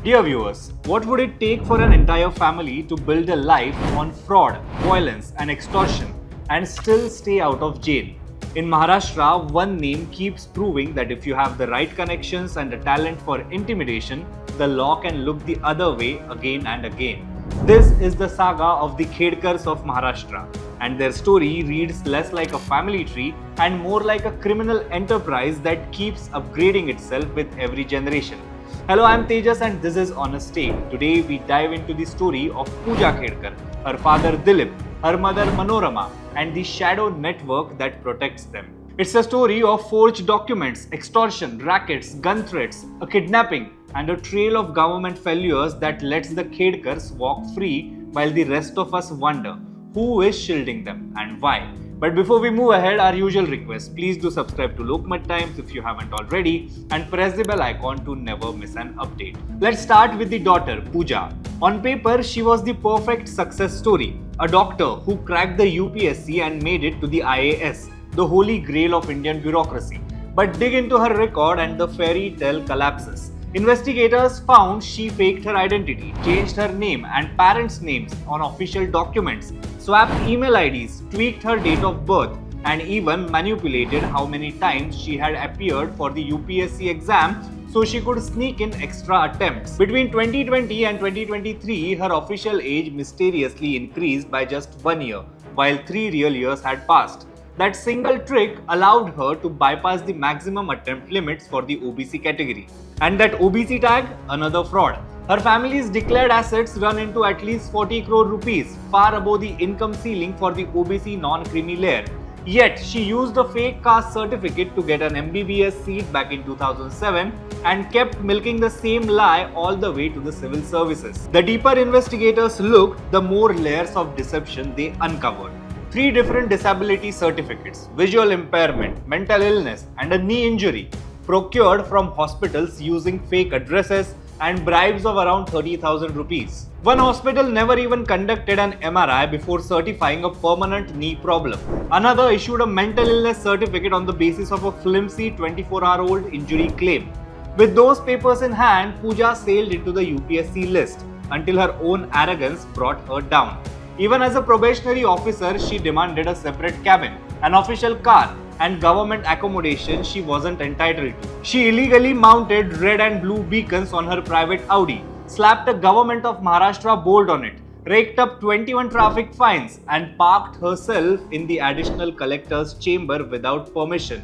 Dear viewers, what would it take for an entire family to build a life on fraud, violence, and extortion and still stay out of jail? In Maharashtra, one name keeps proving that if you have the right connections and the talent for intimidation, the law can look the other way again and again. This is the saga of the Khedkars of Maharashtra, and their story reads less like a family tree and more like a criminal enterprise that keeps upgrading itself with every generation. Hello, I am Tejas and this is Honest Take. Today we dive into the story of Puja Khedkar, her father Dilip, her mother Manorama, and the shadow network that protects them. It's a story of forged documents, extortion, rackets, gun threats, a kidnapping, and a trail of government failures that lets the Khedkars walk free while the rest of us wonder who is shielding them and why. But before we move ahead, our usual request, please do subscribe to Lokmat Times if you haven't already and press the bell icon to never miss an update. Let's start with the daughter, Puja. On paper, she was the perfect success story. A doctor who cracked the UPSC and made it to the IAS, the holy grail of Indian bureaucracy. But dig into her record and the fairy tale collapses. Investigators found she faked her identity, changed her name and parents' names on official documents, swapped email IDs, tweaked her date of birth, and even manipulated how many times she had appeared for the UPSC exam so she could sneak in extra attempts. Between 2020 and 2023, her official age mysteriously increased by just 1 year, while 3 real years had passed. That single trick allowed her to bypass the maximum attempt limits for the OBC category. And that OBC tag? Another fraud. Her family's declared assets run into at least 40 crore rupees, far above the income ceiling for the OBC non-creamy layer. Yet, she used a fake caste certificate to get an MBBS seat back in 2007 and kept milking the same lie all the way to the civil services. The deeper investigators looked, the more layers of deception they uncovered. 3 different disability certificates, visual impairment, mental illness, and a knee injury, procured from hospitals using fake addresses and bribes of around 30,000 rupees. One hospital never even conducted an MRI before certifying a permanent knee problem. Another issued a mental illness certificate on the basis of a flimsy 24-hour-old injury claim. With those papers in hand, Puja sailed into the UPSC list until her own arrogance brought her down. Even as a probationary officer, she demanded a separate cabin, an official car, and government accommodation she wasn't entitled to. She illegally mounted red and blue beacons on her private Audi, slapped a Government of Maharashtra board on it, raked up 21 traffic fines, and parked herself in the additional collector's chamber without permission.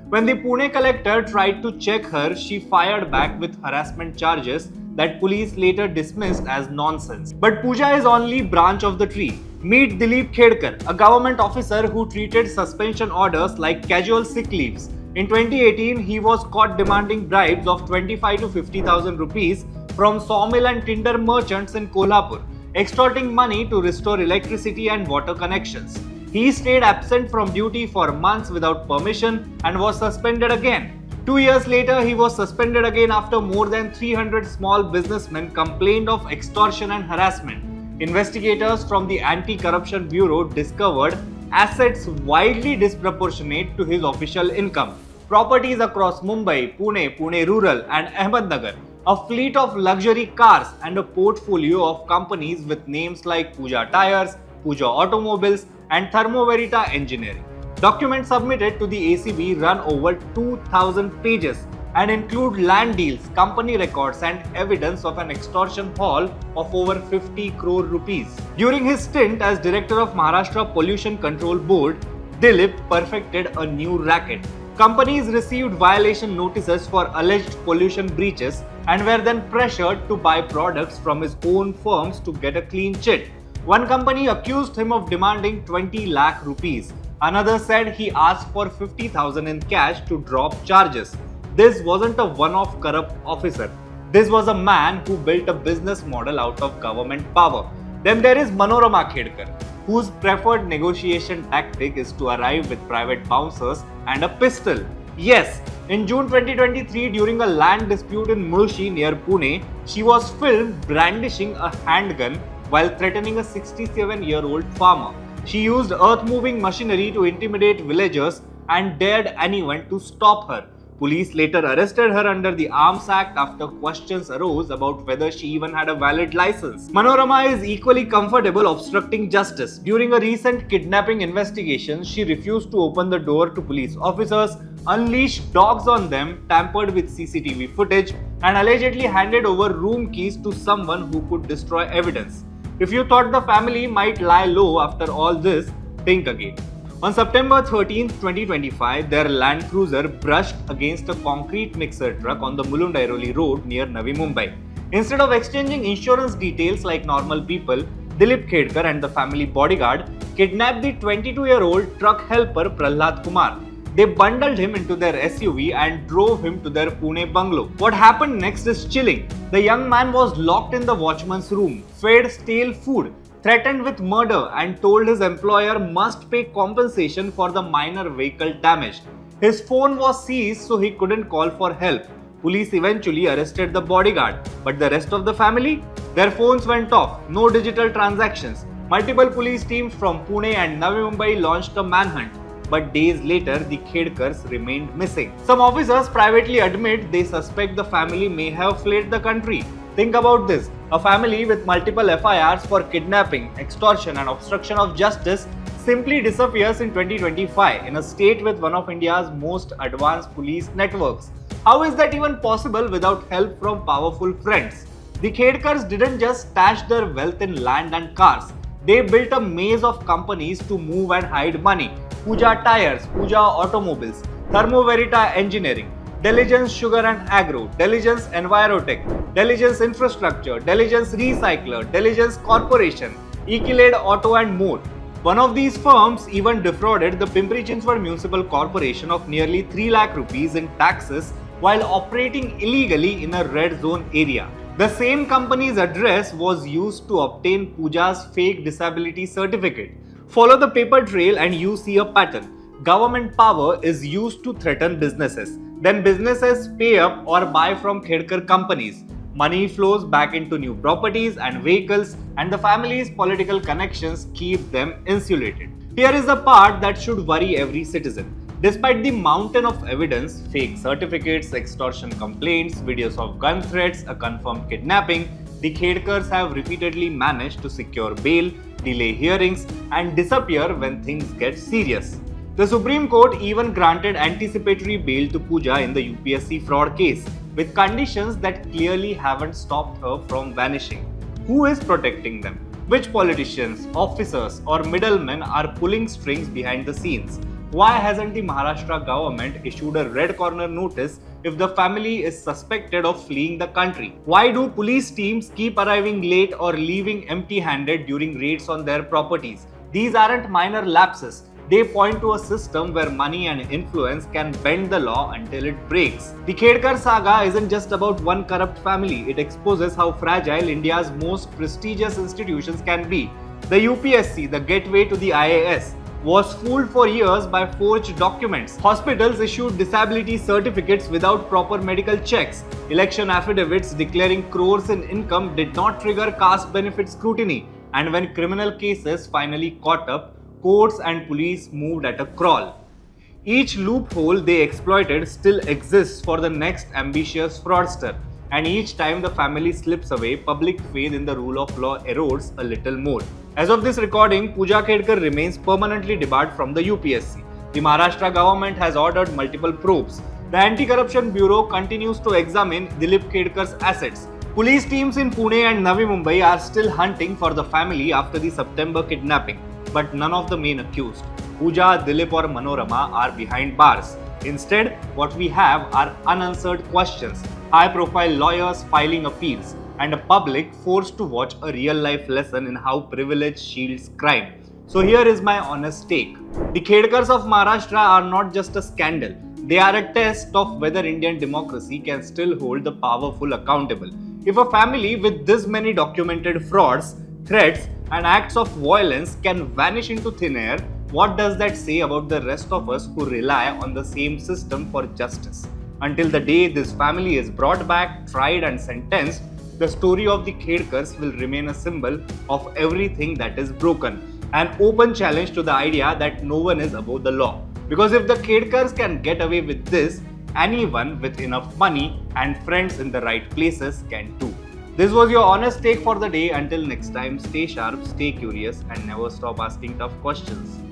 When the Pune collector tried to check her, she fired back with harassment charges that police later dismissed as nonsense. But Puja is only branch of the tree. Meet Dilip Khedkar, a government officer who treated suspension orders like casual sick leaves. In 2018, he was caught demanding bribes of 25 to 50,000 rupees from sawmill and tinder merchants in Kolhapur, extorting money to restore electricity and water connections. He stayed absent from duty for months without permission and was suspended again. 2 years later, he was suspended again after more than 300 small businessmen complained of extortion and harassment. Investigators from the Anti-Corruption Bureau discovered assets wildly disproportionate to his official income. Properties across Mumbai, Pune Rural, and Ahmednagar, a fleet of luxury cars, and a portfolio of companies with names like Puja Tires, Puja Automobiles, and Thermoverita Engineering. Documents submitted to the ACB run over 2,000 pages and include land deals, company records, and evidence of an extortion haul of over 50 crore rupees. During his stint as director of Maharashtra Pollution Control Board, Dilip perfected a new racket. Companies received violation notices for alleged pollution breaches and were then pressured to buy products from his own firms to get a clean chit. One company accused him of demanding 20 lakh rupees. Another said he asked for 50,000 in cash to drop charges. This wasn't a one-off corrupt officer. This was a man who built a business model out of government power. Then there is Manorama Khedkar, whose preferred negotiation tactic is to arrive with private bouncers and a pistol. Yes, in June 2023, during a land dispute in Mulshi near Pune, she was filmed brandishing a handgun while threatening a 67-year-old farmer. She used earth-moving machinery to intimidate villagers and dared anyone to stop her. Police later arrested her under the Arms Act after questions arose about whether she even had a valid license. Manorama is equally comfortable obstructing justice. During a recent kidnapping investigation, she refused to open the door to police officers, unleashed dogs on them, tampered with CCTV footage, and allegedly handed over room keys to someone who could destroy evidence. If you thought the family might lie low after all this, think again. On September 13, 2025, their Land Cruiser brushed against a concrete mixer truck on the Mulund-Airoli road near Navi Mumbai. Instead of exchanging insurance details like normal people, Dilip Khedkar and the family bodyguard kidnapped the 22-year-old truck helper Prahlad Kumar. They bundled him into their SUV and drove him to their Pune bungalow. What happened next is chilling. The young man was locked in the watchman's room, fed stale food, threatened with murder, and told his employer must pay compensation for the minor vehicle damage. His phone was seized so he couldn't call for help. Police eventually arrested the bodyguard, but the rest of the family? Their phones went off, no digital transactions. Multiple police teams from Pune and Navi Mumbai launched a manhunt, but days later the Khedkars remained missing. Some officers privately admit they suspect the family may have fled the country. Think about this. A family with multiple FIRs for kidnapping, extortion and obstruction of justice simply disappears in 2025 in a state with one of India's most advanced police networks. How is that even possible without help from powerful friends? The Khedkars didn't just stash their wealth in land and cars. They built a maze of companies to move and hide money. Puja Tires, Puja Automobiles, Thermo Verita Engineering, Diligence Sugar and Agro, Diligence Envirotech, Diligence Infrastructure, Diligence Recycler, Diligence Corporation, Equilade Auto and more. One of these firms even defrauded the Pimpri-Chinchwad Municipal Corporation of nearly 3 lakh rupees in taxes while operating illegally in a red zone area. The same company's address was used to obtain Puja's fake disability certificate. Follow the paper trail and you see a pattern. Government power is used to threaten businesses. Then businesses pay up or buy from Khedkar companies. Money flows back into new properties and vehicles, and the family's political connections keep them insulated. Here is the part that should worry every citizen. Despite the mountain of evidence, fake certificates, extortion complaints, videos of gun threats, a confirmed kidnapping, the Khedkars have repeatedly managed to secure bail, delay hearings, and disappear when things get serious. The Supreme Court even granted anticipatory bail to Puja in the UPSC fraud case, with conditions that clearly haven't stopped her from vanishing. Who is protecting them? Which politicians, officers, or middlemen are pulling strings behind the scenes? Why hasn't the Maharashtra government issued a red corner notice if the family is suspected of fleeing the country? Why do police teams keep arriving late or leaving empty-handed during raids on their properties? These aren't minor lapses. They point to a system where money and influence can bend the law until it breaks. The Khedkar saga isn't just about one corrupt family. It exposes how fragile India's most prestigious institutions can be. The UPSC, the gateway to the IAS, was fooled for years by forged documents. Hospitals issued disability certificates without proper medical checks. Election affidavits declaring crores in income did not trigger caste benefit scrutiny. And when criminal cases finally caught up, courts and police moved at a crawl. Each loophole they exploited still exists for the next ambitious fraudster. And each time the family slips away, public faith in the rule of law erodes a little more. As of this recording, Puja Khedkar remains permanently debarred from the UPSC. The Maharashtra government has ordered multiple probes. The Anti-Corruption Bureau continues to examine Dilip Khedkar's assets. Police teams in Pune and Navi Mumbai are still hunting for the family after the September kidnapping. But none of the main accused, Puja, Dilip or Manorama, are behind bars. Instead, what we have are unanswered questions, high-profile lawyers filing appeals, and a public forced to watch a real-life lesson in how privilege shields crime. So here is my honest take. The Khedkars of Maharashtra are not just a scandal. They are a test of whether Indian democracy can still hold the powerful accountable. If a family with this many documented frauds, threats, and acts of violence can vanish into thin air, what does that say about the rest of us who rely on the same system for justice? Until the day this family is brought back, tried and sentenced, the story of the Khedkars will remain a symbol of everything that is broken, an open challenge to the idea that no one is above the law. Because if the Khedkars can get away with this, anyone with enough money and friends in the right places can too. This was your honest take for the day. Until next time, stay sharp, stay curious, and never stop asking tough questions.